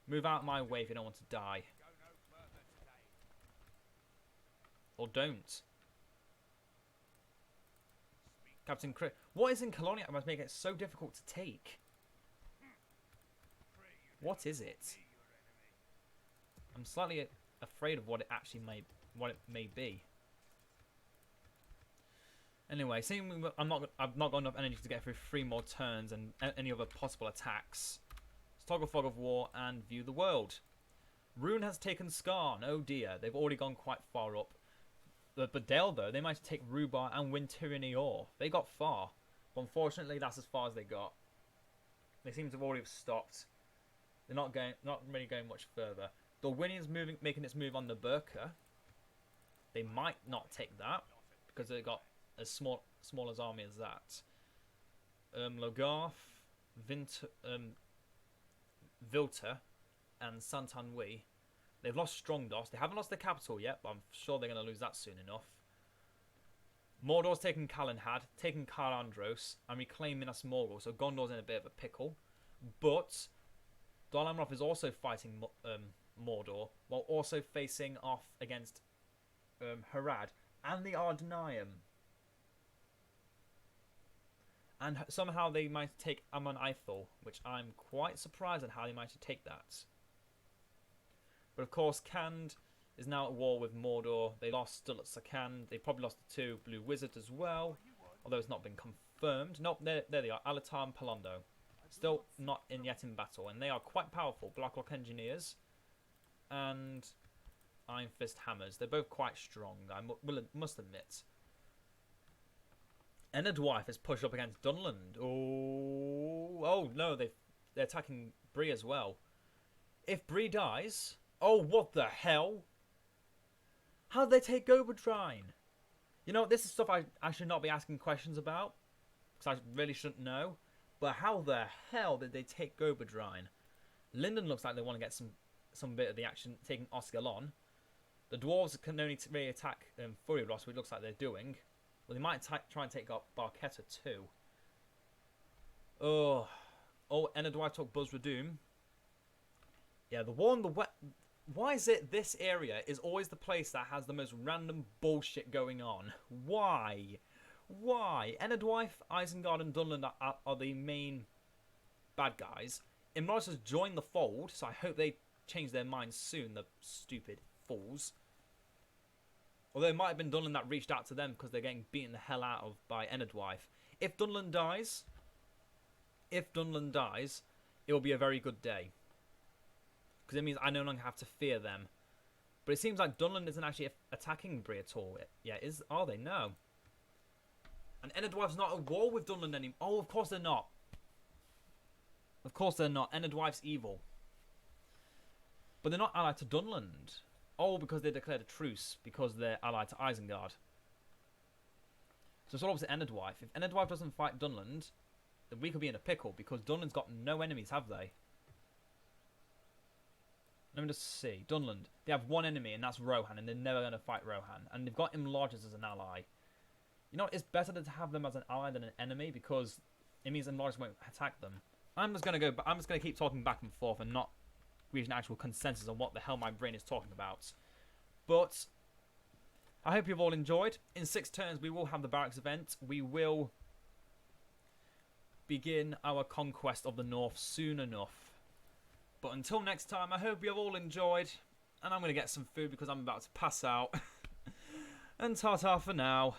Move out my way if you don't want to die. Or don't. Captain Chris. What is in Colonia that must make it so difficult to take? What is it? I'm slightly afraid of what it actually may be. Anyway, seeing I've not got enough energy to get through 3 more turns and any other possible attacks. Toggle Fog of War and View the World. Rune has taken Skarn. Oh dear, they've already gone quite far up. But Dale, though, they managed to take Rubar and win Tyranny Ore. They got far. But unfortunately, that's as far as they got. They seem to have already stopped. They're not really going much further. Dorwinian's making its move on the Burka. They might not take that because they got as small as army as that. Logarth, Vilta, and Santanwi. They've lost Strongdos. They haven't lost the capital yet, but I'm sure they're going to lose that soon enough. Mordor's taken Kalinhad, taken Karandros, and reclaimed Minas Morgul, so Gondor's in a bit of a pickle. But Dol Amroth is also fighting Mordor, while also facing off against Harad and the Ardenaeum. And somehow they might take Amon Aithel, which I'm quite surprised at how they managed to take that. But of course, Khand is now at war with Mordor. They lost still at Sakand. They probably lost the 2 Blue Wizards as well, although it's not been confirmed. Nope, there they are, Alatar and Palondo. Still not yet in battle, and they are quite powerful. Blacklock Engineers and Iron Fist Hammers. They're both quite strong, I must admit. Enerdwife has pushed up against Dunland. Oh no, they're attacking Bree as well. If Bree dies... Oh, what the hell? How'd they take Gobadrine? You know, this is stuff I should not be asking questions about, because I really shouldn't know. But how the hell did they take Gobadrine? Linden looks like they want to get some bit of the action, taking Oscar on. The dwarves can only really attack Furiolos, which looks like they're doing. Well, they might try and take up Barketta too. Oh, Enerdwife took Buzz Redoom. Yeah, the war on the wet. Why is it this area is always the place that has the most random bullshit going on? Why? Why? Enerdwife, Isengard, and Dunland are the main bad guys. Imrod has joined the fold, so I hope they change their minds soon, the stupid fools. Although it might have been Dunland that reached out to them because they're getting beaten the hell out of by Enerdwife. If Dunland dies, it will be a very good day. Because it means I no longer have to fear them. But it seems like Dunland isn't actually attacking Bree at all. Yeah, are they? No. And Enerdwife's not at war with Dunland anymore. Oh, of course they're not. Of course they're not. Enerdwife's evil. But they're not allied to Dunland. Oh, because they declared a truce. Because they're allied to Isengard. So it's all opposite Enerdwife. If Enerdwife doesn't fight Dunland, then we could be in a pickle. Because Dunland's got no enemies, have they? Let me just see. Dunland. They have one enemy, and that's Rohan, and they're never going to fight Rohan. And they've got Enlargers as an ally. You know, it's better to have them as an ally than an enemy, because it means Enlargers won't attack them. I'm just going to keep talking back and forth and not reach an actual consensus on what the hell my brain is talking about. But I hope you've all enjoyed. In 6 turns, we will have the barracks event. We will begin our conquest of the North soon enough. But until next time, I hope you've all enjoyed. And I'm going to get some food because I'm about to pass out. And ta-ta for now.